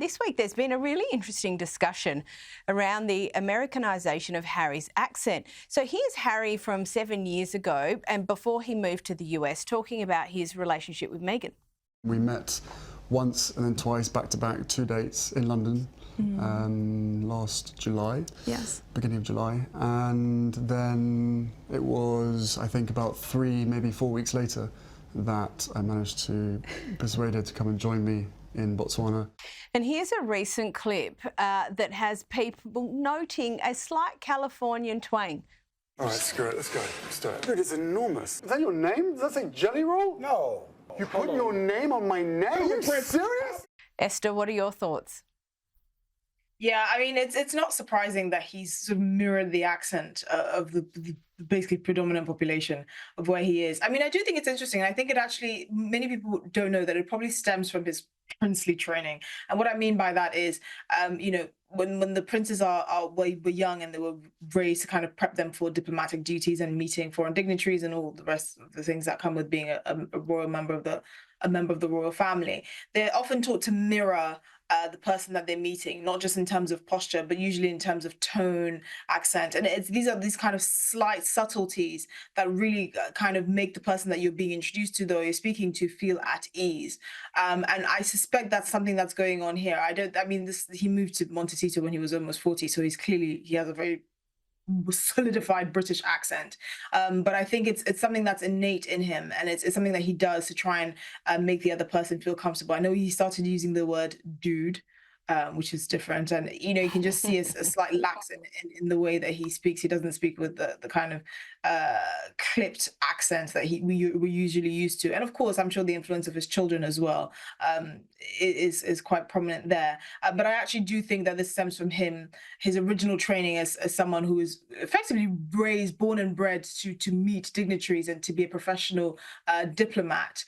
This week there's been a really interesting discussion around the Americanisation of Harry's accent. So here's Harry from 7 years ago and before he moved to the US talking about his relationship with Meghan. We met once and then twice back to back, 2 dates in London last July, beginning of July, and then it was, I think, about 3, maybe 4 weeks later that I managed to persuade her to come and join me in Botswana. And here's a recent clip that has people noting a slight Californian twang. All right, screw it, let's go. Let's do it. Dude, it's enormous. Is that your name? Does that say Jelly Roll? No. You put your name on my neck? Are you serious? Esther, what are your thoughts? Yeah, I mean, it's not surprising that he's sort of mirrored the accent of the basically predominant population of where he is. I mean, I do think it's interesting. I think it actually, many people don't know that it probably stems from his princely training. And what I mean by that is, you know, when the princes were young and they were raised to kind of prep them for diplomatic duties and meeting foreign dignitaries and all the rest of the things that come with being a royal member of the royal family, they're often taught to mirror the person that they're meeting, not just in terms of posture, but usually in terms of tone, accent. And these are these kind of slight subtleties that really kind of make the person that you're being introduced to, though you're speaking to, feel at ease. And I suspect that's something that's going on here. He moved to Montecito when he was almost 40, so he has a very solidified British accent, but I think it's something that's innate in him, and it's something that he does to try and make the other person feel comfortable. I know he started using the word dude, which is different, and you know, you can just see a slight lax in the way that he speaks. He doesn't speak with the kind of clipped accent that we're usually used to, and of course I'm sure the influence of his children as well is quite prominent there, but I actually do think that this stems from his original training as someone who is effectively born and bred to meet dignitaries and to be a professional diplomat,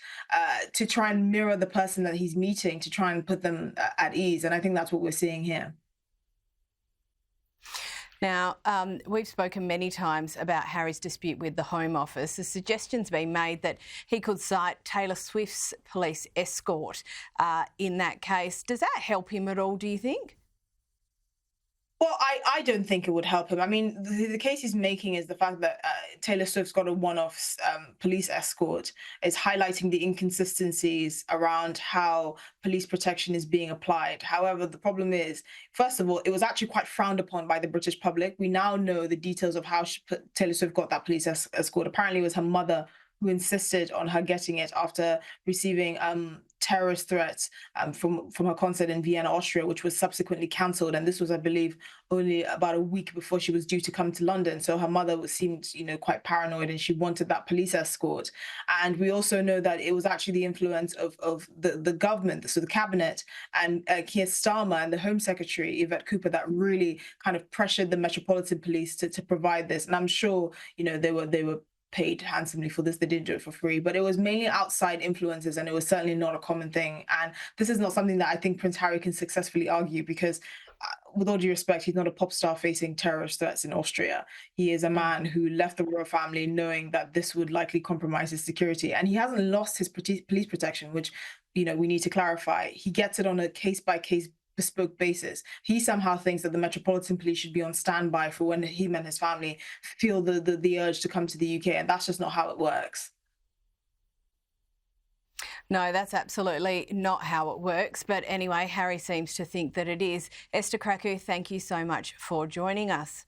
to try and mirror the person that he's meeting, to try and put them at ease. And I think that's what we're seeing here. Now, we've spoken many times about Harry's dispute with the Home Office. The suggestion's been made that he could cite Taylor Swift's police escort in that case. Does that help him at all, do you think? Well, I don't think it would help him. I mean, the case he's making is the fact that Taylor Swift's got a one-off police escort is highlighting the inconsistencies around how police protection is being applied. However, the problem is, first of all, it was actually quite frowned upon by the British public. We now know the details of how Taylor Swift got that police escort. Apparently, it was her mother who insisted on her getting it after receiving terrorist threats from her concert in Vienna, Austria, which was subsequently cancelled. And this was, I believe, only about a week before she was due to come to London. So her mother seemed, you know, quite paranoid, and she wanted that police escort. And we also know that it was actually the influence of the government, so the cabinet, and Keir Starmer and the Home Secretary, Yvette Cooper, that really kind of pressured the Metropolitan Police to provide this. And I'm sure, you know, they were paid handsomely for this. They didn't do it for free, but it was mainly outside influences, and it was certainly not a common thing. And this is not something that I think Prince Harry can successfully argue, because with all due respect, he's not a pop star facing terrorist threats in Austria. He is a man who left the royal family knowing that this would likely compromise his security. And he hasn't lost his police protection, which, you know, we need to clarify. He gets it on a case-by-case bespoke basis. He somehow thinks that the Metropolitan Police should be on standby for when him and his family feel the urge to come to the UK, and that's just not how it works. No, that's absolutely not how it works. But anyway, Harry seems to think that it is. Esther Krakue, thank you so much for joining us.